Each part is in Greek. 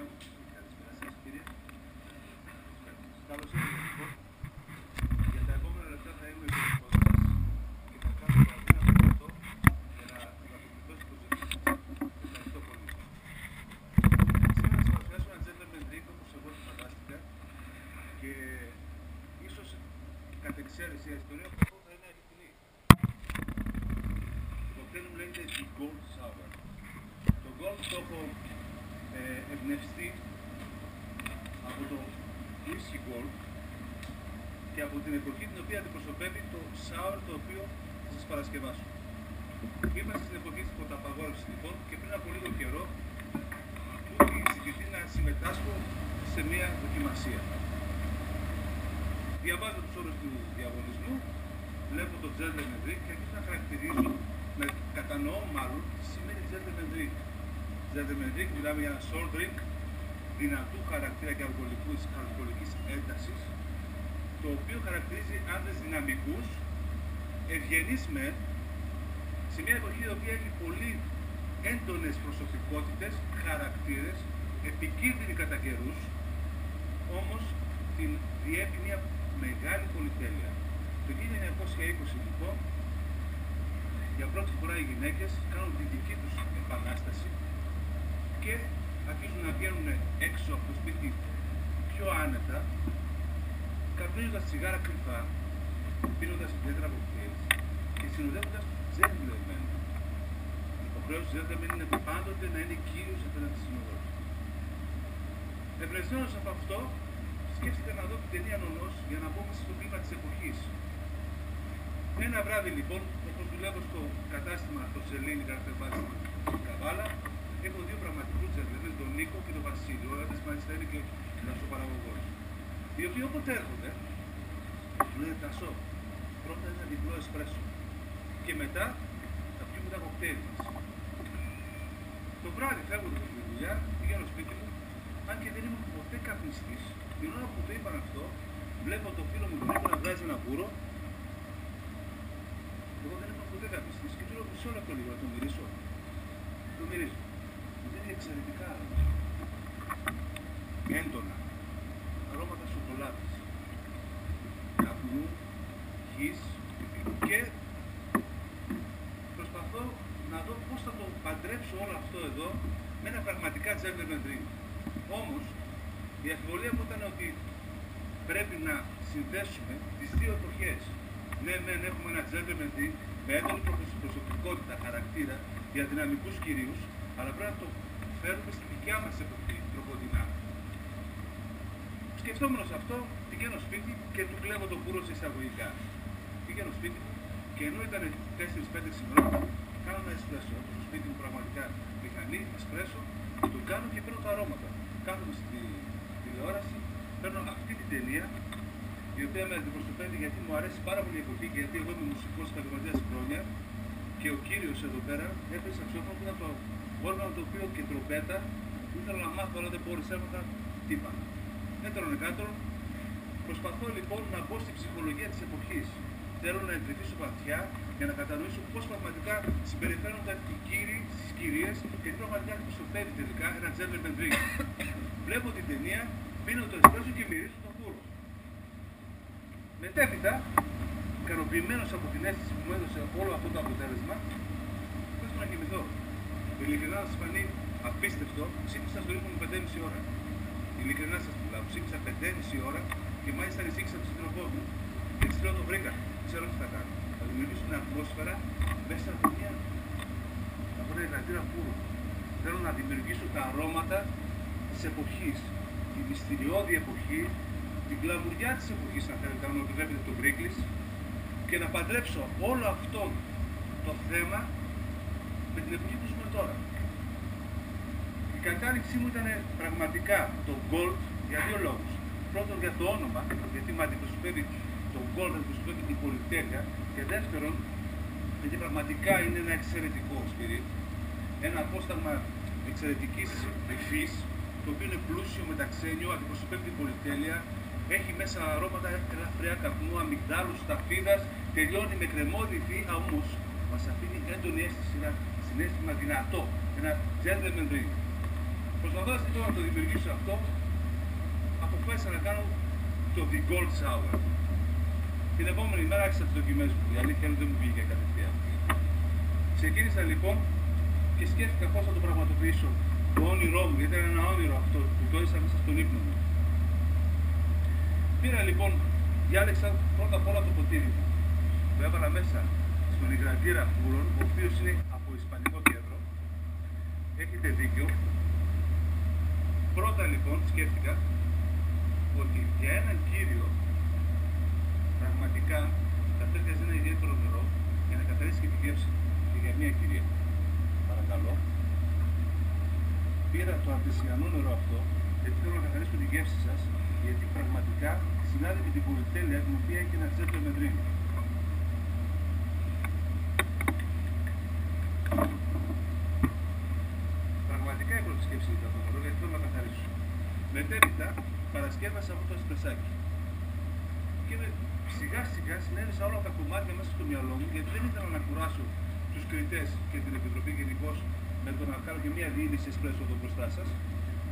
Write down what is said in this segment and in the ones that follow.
Παναγία μου. Καλησπέρα σας, κύριε. Καλώς ήρθατε, λοιπόν. Για τα επόμενα λεπτά θα είμαι ο υπουργός σας και θα κάνω το αδύνατο αυτό για να ανταποκριθώ στις προσδοκίες σας. Ευχαριστώ πολύ. Σήμερα θα σας παρουσιάσω ένα gentleman drink όπως εγώ το φαντάστηκα και ίσως κατ' εξαίρεση η ιστορία από αυτό θα είναι αληθινή. Το κοκτέιλ μου λέγεται The Gold Sour. Το Gold το έχω εμπνευστεί από το Whisky Gold και από την εποχή την οποία αντιπροσωπεύει το Sour το οποίο θα σας παρασκευάσω. Είμαστε στην εποχή της πρωταπαγόρευσης λοιπόν και πριν από λίγο καιρό μου είχε ζητηθεί να συμμετάσχω σε μια δοκιμασία. Διαβάζω τους όρους του διαγωνισμού, βλέπω το Gentleman Drink και αρχίζω να χαρακτηρίζω, με κατανοώ μάλλον, τι σημαίνει Gentleman Drink. Gentleman Drink μιλάμε για ένα short drink δυνατού χαρακτήρα και αλκοολικής έντασης, το οποίο χαρακτηρίζει άντρες δυναμικούς, ευγενείς μεν, σε μια εποχή η οποία έχει πολύ έντονες προσωπικότητες, χαρακτήρες, επικίνδυνοι κατά καιρούς, όμως την διέπει μια μεγάλη πολυτέλεια. Το 1920 λοιπόν, για πρώτη φορά οι γυναίκες κάνουν τη δική τους επανάσταση και αρχίζουν να βγαίνουν έξω από το σπίτι πιο άνετα, καπνίζοντας τσιγάρα κρυφά, πίνοντας ιδιαίτερα κοκτέιλ και συνοδεύοντας τους gentlemen. Η υποχρέωση του gentlemen είναι πάντοτε να είναι κύριος απέναντι στις συνοδούς. Εμπνευσμένος από αυτό, σκέφτηκα να δω την ταινία Νονός για να μπω μέσα στο κλίμα της εποχής. Ένα βράδυ λοιπόν, όπως δουλεύω στο κατάστημα το Σελήνη καταστημάτισμα Καβάλα, έχω δύο πραγματικούς gentlemen, τον Νίκο και τον Βασίλη. Ο ένας μάλιστα είναι και λασοπαραγωγός. Οι οποίοι όποτε έρχονται, μου λένε Τασό, πρώτα ένα διπλό εσπρέσο και μετά θα πιούμε τα κοκτέιλ μας. Το βράδυ φεύγοντας από τη δουλειά, πηγαίνω σπίτι μου, αν και δεν ήμουν ποτέ καπνιστής. Την ώρα που το είπαν αυτό, βλέπω το φίλο μου τον Νίκο να βγάζει ένα μπούρο. Εγώ δεν ήμουν ποτέ καπνιστής και του λέω μισό λεπτό λίγο να το μυρίσω. Το μυρίζω. Μου δίνει εξαιρετικά αρώματα. Έντονα. Αρώματα σοκολάτας, καπνού, χυς και προσπαθώ να δω πώς θα το παντρέψω όλο αυτό εδώ με ένα πραγματικά gentleman drink. Όμως, η αμφιβολία μου ήταν ότι πρέπει να συνδέσουμε τις δύο εποχές. Ναι, έχουμε ένα gentleman drink με έντονη προσωπικότητα, χαρακτήρα για δυναμικούς κυρίους, αλλά πρέπει να το φέρουμε στη δικιά μας εποχή, τροποντινά. Σκεφτόμενος αυτό, πηγαίνω σπίτι και του κλέβω το μπούρο σε εισαγωγικά. Πηγαίνω σπίτι μου και ενώ ήταν 4-5 ξημερώματα, κάνω ένα εσπρέσο. Στο σπίτι μου πραγματικά μηχανή, εσπρέσο, το κάνω και παίρνω τα αρώματα. Κάθομαι στη τηλεόραση, παίρνω αυτή την ταινία, η οποία με αντιπροσωπεύει γιατί μου αρέσει πάρα πολύ η εποχή, γιατί εγώ είμαι μουσικός επαγγελματίας χρόνια και ο κύριος εδώ πέρα έπαιζε σαξόφωνο που ήταν το όργανο το οποίο και τρομπέτα, ήθελα να μάθω αλλά δεν μπόρεσα, έμαθα τύπανα. Έτερον εκάτερον, προσπαθώ λοιπόν να μπω στην ψυχολογία της εποχής. Θέλω να εντρυφήσω βαθιά για να κατανοήσω πώς πραγματικά συμπεριφέρονταν οι κύριοι στις κυρίες και τι πραγματικά αντιπροσωπεύει τελικά ένα gentleman drink. Βλέπω την ταινία, πίνω το εσπρέσο και μυρίζω τον μπούρο. Μετέπειτα, ικανοποιημένος από την αίσθηση που μου έδωσε όλο αυτό το αποτέλεσμα, θέλω να κοιμηθώ. Ειλικρινά να σας φανεί απίστευτο, ξύπνησα στο ύπνο μου 5,5 ώρα. Ειλικρινά σας μιλάω, ψήφισα 5,5 ώρα και μάλιστα ανησύχησα τον σύντροφό μου. Και της λέω το βρήκα, ξέρω τι θα κάνω. Θα δημιουργήσω μια ατμόσφαιρα μέσα από ένα ελαττήρα πουρου. Θέλω να δημιουργήσω τα αρώματα της εποχής, τη μυστηριώδη εποχή, την κλαμουριά της εποχής, αν θέλετε, αν βλέπετε τον Πρίκλης, και να παντρέψω όλο αυτό το θέμα με την εποχή που ζούμε τώρα. Η κατάληξή μου ήταν πραγματικά το Gold για δύο λόγους. Πρώτον για το όνομα, γιατί με αντιπροσωπεύει το Gold, αντιπροσωπεύει την πολυτέλεια, και δεύτερον γιατί πραγματικά είναι ένα εξαιρετικό spirit, ένα απόσταγμα εξαιρετικής υφής, το οποίο είναι πλούσιο μεταξένιο, αντιπροσωπεύει την πολυτέλεια, έχει μέσα αρώματα ελαφριά καπνού, αμυγδάλου, σταφίδας, τελειώνει με κρεμόδι υφή, όμως μας αφήνει έντονη αίσθηση, ένα συναίσθημα δυνατό, ένα gentleman drink. Προσπαθώντας λοιπόν να το δημιουργήσω αυτό, αποφάσισα να κάνω το The Gold Shower. Την επόμενη μέρα άρχισα τις δοκιμές μου, η αλήθεια είναι δεν μου βγήκε κατευθείαν. Ξεκίνησα λοιπόν και σκέφτηκα πώς θα το πραγματοποιήσω. Το όνειρό μου, γιατί ήταν ένα όνειρο αυτό που το έζησα μέσα στον ύπνο μου. Πήρα λοιπόν, διάλεξα πρώτα απ' όλα το ποτήρι μου. Το έβαλα μέσα στον υγρατήρα φούρων, ο οποίος είναι από ισπανικό κέντρο. Έχετε δίκιο. Πρώτα λοιπόν σκέφτηκα ότι για έναν κύριο πραγματικά θα τέριαζε ένα ιδιαίτερο νερό για να καθαρίσει και τη γεύση και για μια κυρία. Παρακαλώ. Πήρα το αρτεσιανό νερό αυτό γιατί θέλω να καθαρίσω τη γεύση σας, γιατί πραγματικά συνάδει με την πολυτέλεια την οποία έχει ένα τζέτο μεντρίνο. Πραγματικά η πρώτη σκέψη ήταν το νερό γιατί θέλω να καθαρίσω. Μετέπειτα παρασκεύασα αυτό το εσπρεσάκι. Και σιγά σιγά συνέβησα όλα τα κομμάτια μέσα στο μυαλό μου, γιατί δεν ήθελα να κουράσω τους κριτές και την Επιτροπή γενικώς με το να κάνω και μια διείδηση εσπρέσο εδώ μπροστά σας.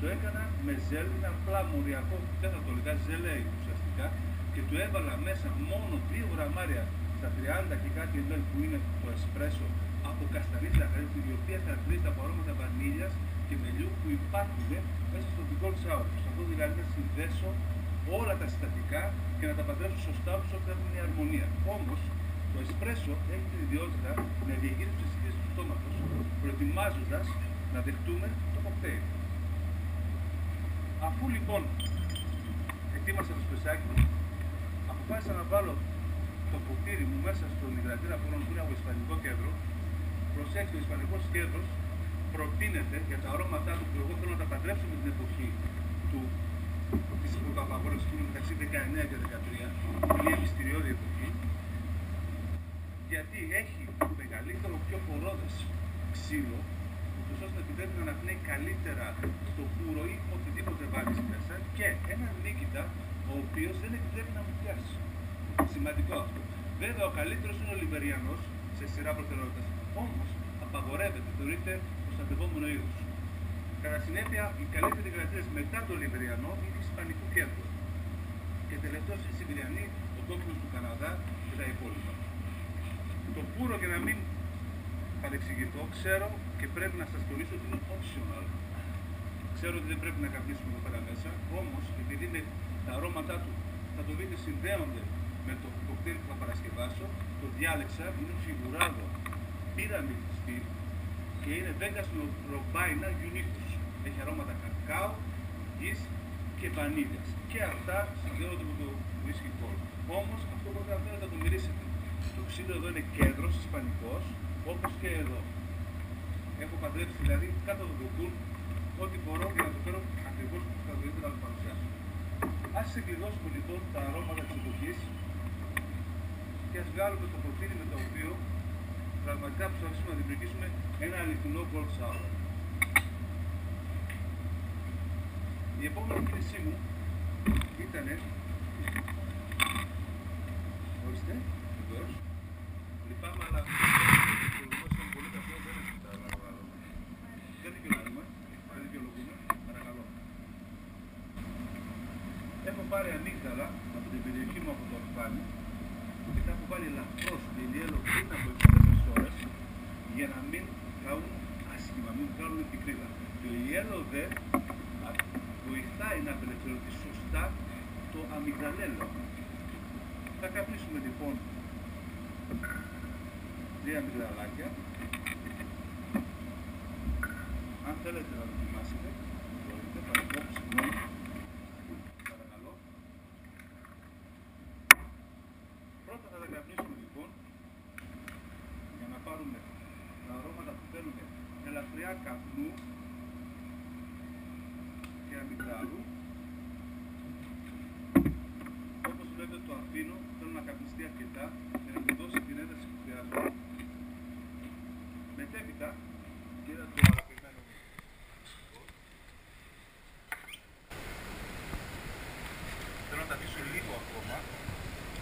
Το έκανα με ζέλ, είναι απλά μοριακό, δεν θα το λέγα, ζελέι ουσιαστικά, και του έβαλα μέσα μόνο 2 γραμμάρια στα 30 και κάτι ml που είναι το εσπρέσο από καστανή ζάχαρη, η οποία χαρακτηρίζεται από αρώματα βανίλιας και μελιού που υπάρχουν μέσα στο Gold Shower. Προσπαθώ δηλαδή να συνδέσω όλα τα συστατικά και να τα παντρέψω σωστά ώστε να έχουν μια αρμονία. Όμως, το εσπρέσο έχει την ιδιότητα να διαχείριζει τις αισθήσεις του στόματος, προετοιμάζοντας να δεχτούμε το κοκτέιλ. Αφού λοιπόν ετοίμασα το σπεσάκι μου, αποφάσισα να βάλω το ποτήρι μου μέσα στον υγρατήρα φούρων που είναι από ισπανικό κέντρο. Προσέξτε, ο ισπανικός κέντρος προτείνεται για τα αρώματά του που εγώ θέλω να τα παντρέψω με την εποχή της πρωτοαπαγόρευσης που είναι μεταξύ 19 και 13, μια μυστηριώδη εποχή, γιατί έχει μεγαλύτερο, πιο χορόδες ξύλο, ώστε να επιτρέπει να αναπνέει καλύτερα το πουρο ή οτιδήποτε βάλεις μέσα, και έναν νίκητα ο οποίος δεν επιτρέπει να μου πιάσει. Σημαντικό αυτό. Βέβαια, ο καλύτερος είναι ο Λιβεριανός σε σειρά προτεραιότητας. Όμως, απαγορεύεται, θεωρείται προστατευόμενο είδος. Κατά συνέπεια, οι καλύτεροι κρατήρες μετά τον Λιβεριανό είναι ισπανικού κέντρου. Και τελευταίος είναι Σιβηριανή, ο κόκκινος του Καναδά και τα υπόλοιπα. Το πουρο, για να μην παρεξηγηθώ, ξέρω και πρέπει να σας τονίσω ότι είναι optional. Ξέρω ότι δεν πρέπει να καπνίσουμε εδώ πέρα μέσα, όμως επειδή τα αρώματά του θα το δείτε συνδέονται με το κοκτέιλ που θα παρασκευάσω, το διάλεξα, είναι φιγουράδο pyramid steel και είναι Vegas Robina Unitus. Έχει αρώματα κακάο, γκις και βανίλιας. Και αυτά συνδέονται με το whisky cold. Όμως αυτό που θα θέλετε να το μυρίσετε. Το ξύλο εδώ είναι κέντρος, ισπανικός, όπως και εδώ. Έχω παντρέψει δηλαδή κάτω από το κοκκούν ό,τι μπορώ για να το φέρω ακριβώς που θα ήθελα να το παρουσιάσω. Ας συγκλειδώσουμε λοιπόν τα αρώματα της εποχής και ας βγάλουμε το ποτήρι με το οποίο πραγματικά προσπαθήσουμε να δημιουργήσουμε ένα αληθινό Gold Shower. Η επόμενη κίνησή μου ήτανε... Ορίστε, βεβαίως. Λυπάμαι, αλλά είναι πολύ καθόλου, δεν έχει τα άλλο. Δεν δικαιολογούμε, παρακαλώ. Έχω πάρει αμύγδαλα από την περιοχή μου από το Αφάνι και τα έχω βάλει ελαφρώς λιέλο πριν από 24 ώρες για να μην βγάλουν άσχημα, μην βγάλουν πικρίδα. Το λιέλο δε βοηθάει να απελευθερωθεί σωστά το αμυγδαλέλο. Θα καπνίσουμε λοιπόν 2 αμυγδαλάκια. Αν θέλετε να δοκιμάσετε, μπορείτε, παρακαλώ, συγγνώμη. Παρακαλώ. Πρώτα θα τα καπνίσουμε λοιπόν για να πάρουμε τα αρώματα που θέλουν ελαφριά καπνού και αμυγδάλου. Όπως βλέπετε το αφήνω, θέλω να καπνιστεί αρκετά για να μου δώσει την ένταση που χρειάζομαι. Μετέπειτα, και το αγαπημένο μου, θέλω να τα αφήσω λίγο ακόμα,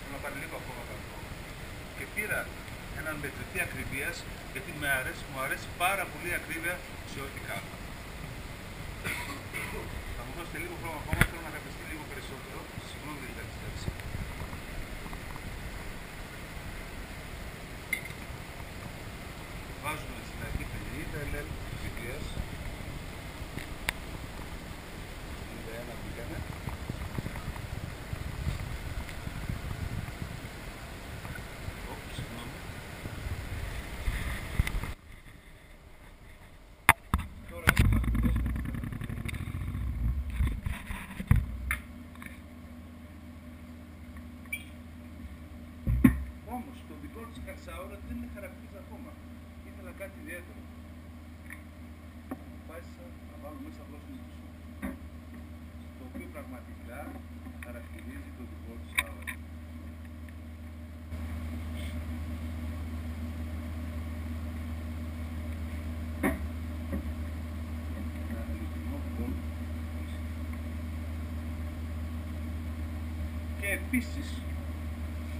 θέλω να πάρει λίγο ακόμα καπνό. Και πήρα έναν μετρητή ακριβίας, γιατί μου αρέσει πάρα πολύ η ακρίβεια σε ό,τι κάνω. χρειαζόμαστε λίγο χρόνο ακόμα, θέλω να καθιστεί λίγο περισσότερο. Συγγνώμη για την καθυστέρηση. Βάζουμε στην αρχή 50 ml φυτίας. 51 μπήκανε. Συγγνώμη. Τώρα έχουμε αυτές. Όμως το δικό της κατσάωρα δεν είναι χαρακτήριζα ακόμα. Ήθελα κάτι ιδιαίτερο. Αποφάσισα να βάλω μέσα απλώς νύχτωσο, το οποίο πραγματικά χαρακτηρίζει το δικό της άωρα. Ένα αληθινό γκολ. Και επίσης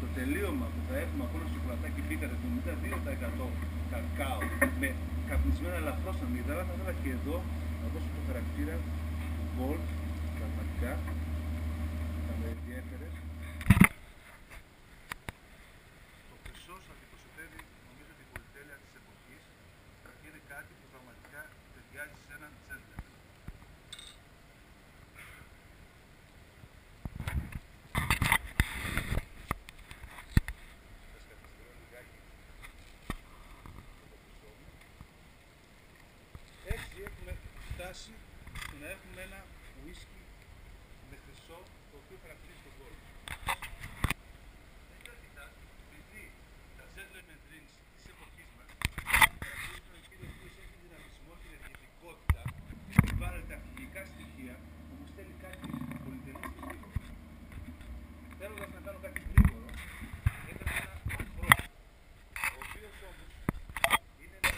το τελείωμα που θα έχουμε από ένα σοκολατάκι μπίκαρ 72% κακάο με καπνισμένα ελαφρώς αμύγδαλα, θα ήθελα και εδώ να δώσω το χαρακτήρα του gold, πραγματικά θα με ενδιέφερε. Το χρυσός αντιπροσωπεύει νομίζω την πολυτέλεια της εποχής και είναι κάτι που πραγματικά ταιριάζει σε έναν gentleman. Έτσι έχουμε φτάσει στο να έχουμε ένα ουίσκι με χρυσό, το οποίο χαρακτηρίζει τον gold. Εντάχυτα, επειδή τα gentleman drinks της εποχής μας χαρακτηρίζουν ένα κύριο ο οποίος έχει δυναμισμό και ενεργητικότητα και βάλει τα αρχηγικά στοιχεία που μου στέλνει κάτι πολυτελές και γρήγορο. Θέλοντας να κάνω κάτι γρήγορο, έκανα ένα αφρό, ο οποίος όμως είναι ένα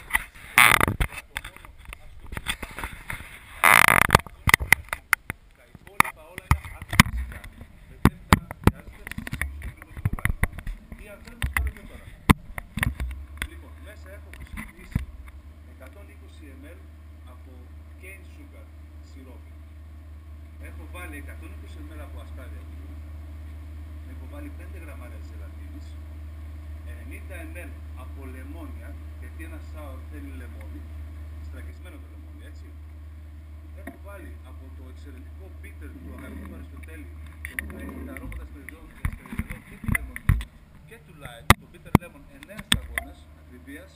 από μόνο αστοχή. Τα υπόλοιπα όλα είναι άτομα φυσικά. Δεν τα χρειάζεται στο ακριβώς το βάλει. Τι αν θέλουμε το λέμε τώρα. Λοιπόν, μέσα έχω χρησιμοποιήσει 120 ml από cane sugar σιρόπι. Έχω βάλει 120 ml από ασπάρια του. Έχω βάλει 5 γραμμάρια ζελατίνης, 90 ml από λεμόνια, γιατί ένα sour θέλει λεμόνι, στραγγισμένο το λεμόνι, έτσι. Έχω βάλει από το εξαιρετικό bitter του αγαπητού Αριστοτέλη, το οποίο έχει τα αρώματα στεριζόδων και του λεμονιού και του lime, το bitter lemon 9 σταγόνες ακριβίας,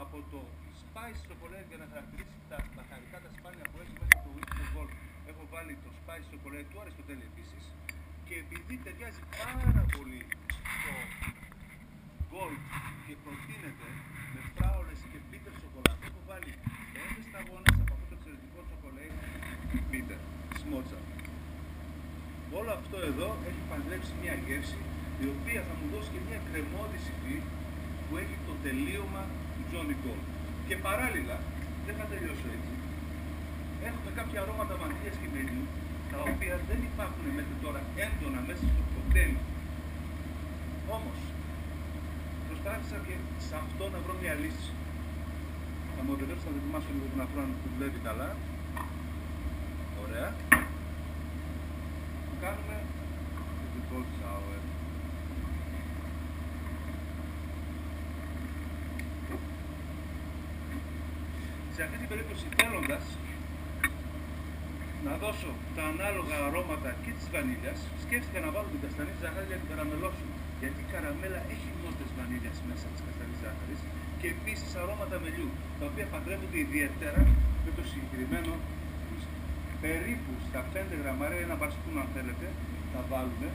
από το spice chocolate για να χαρακτηρίσει τα χαρικά τα σπάνια που έχει μέσα το whisky το gold. Έχω βάλει το spice chocolate του Αριστοτέλη επίσης, και επειδή ταιριάζει πάρα πολύ το gold και προτείνεται με φράουλες και bitter σοκολάτα, έχω βάλει 5 σταγόνες από αυτό το εξαιρετικό chocolate bitter, smotza. Όλο αυτό εδώ έχει παντρέψει μια γεύση η οποία θα μου δώσει και μια κρεμώδη υφή που έχει το τελείωμα του Johnny Gold. Και παράλληλα, δεν θα τελειώσω έτσι, έχουμε κάποια αρώματα βανίλιας και μελιού, τα οποία δεν υπάρχουν μέχρι τώρα έντονα μέσα στο κοκτέιλ. Όμως, προσπάθησα και σε αυτό να βρω μια λύση. Θα μου επιτρέψετε να δοκιμάσω λίγο την αφρό που δουλεύει καλά. Ωραία. Κάνουμε το gold sour. Σε αυτή την περίπτωση, θέλοντας να δώσω τα ανάλογα αρώματα και της βανίλιας, σκέφτηκα να βάλω την καστανή ζάχαρη για την καραμελώσω. Γιατί η καραμέλα έχει νότες βανίλιας μέσα της καστανής ζάχαρης και επίσης αρώματα μελιού, τα οποία παντρεύονται ιδιαίτερα με το συγκεκριμένο whisky. Περίπου στα 5 γραμμάρια, ένα μπαρσπούν αν θέλετε, θα βάλουμε,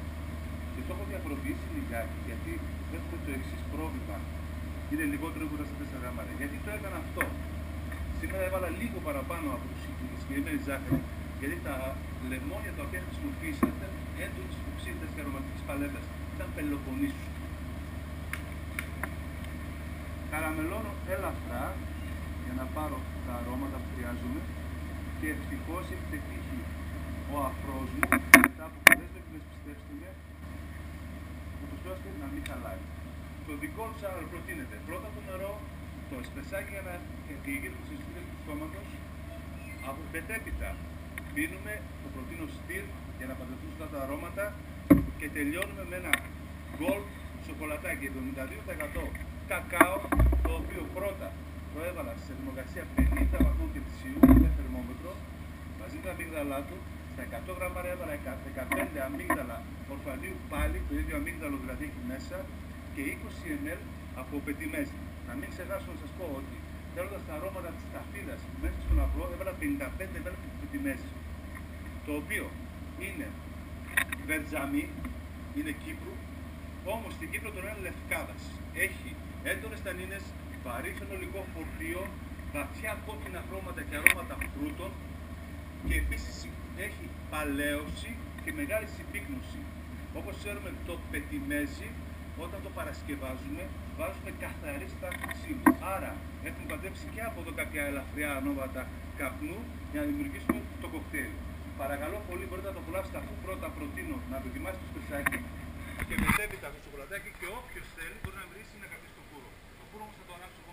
και το έχω διαφοροποιήσει λιγάκι, γιατί έχουμε το εξής πρόβλημα. Είναι λιγότερο από τα 4 γραμμάρια. Γιατί το έκανα αυτό. Σήμερα έβαλα λίγο παραπάνω από τη συγκεκριμένη ζάχαρη, γιατί τα λεμόνια τα οποία χρησιμοποίησα ήταν έντονης οξύτητας και αρωματικής παλέτας. Ήταν Πελοποννήσου. Καραμελώνω ελαφρά για να πάρω τα αρώματα που χρειάζομαι και ευτυχώς έχει πετύχει ο αφρός μου μετά από πολλές δοκιμές, πιστέψτε με, ούτως ώστε να μην χαλάει. Το δικό του sour προτείνεται πρώτα το νερό, το εσπρεσάκι για να διηγείται το συστήμα του στόματος, Από μετέπειτα πίνουμε το προτείνω στυλ για να παντρευτούν αυτά τα αρώματα και τελειώνουμε με ένα gold σοκολατάκι 72% κακάο, το οποίο πρώτα το έβαλα σε θερμοκρασία 50 βαθμούς Κελσίου με θερμόμετρο μαζί με τα αμύγδαλά του. Στα 100 γραμμάρια έβαλα 15 αμύγδαλα ορφανίου πάλι, το ίδιο αμύγδαλο δηλαδή έχει μέσα, και 20 ml από πετιμέζι. Να μην ξεχάσω να σας πω ότι θέλοντας τα αρώματα της ταφίδας μέσα στον αυγό έβαλα 55 ml από πετιμέζι, το οποίο είναι βερτζαμί, είναι Κύπρου, όμως στην Κύπρο τον είναι Λευκάδας. Έχει έντονες τανίνες, βαρύ φαινολικό φορτίο, βαθιά κόκκινα χρώματα και αρώματα φρούτων και επίσης έχει παλαίωση και μεγάλη συμπίκνωση. Όπως ξέρουμε, το πετιμέζι όταν το παρασκευάζουμε βάζουμε καθαρή στάχτη ξύλου. Άρα έχουμε παντρέψει και από εδώ κάποια ελαφριά ονόματα καπνού για να δημιουργήσουμε το κοκτέιλ. Παρακαλώ πολύ, μπορείτε να το απολαύσετε, αφού πρώτα προτείνω να δοκιμάσετε το σπεσάκι και μετέπειτα το σοκολατάκι, και όποιος θέλει μπορεί να βρει να καθίσει το πουρο. Το πουρο όμως θα το ανάψουμε.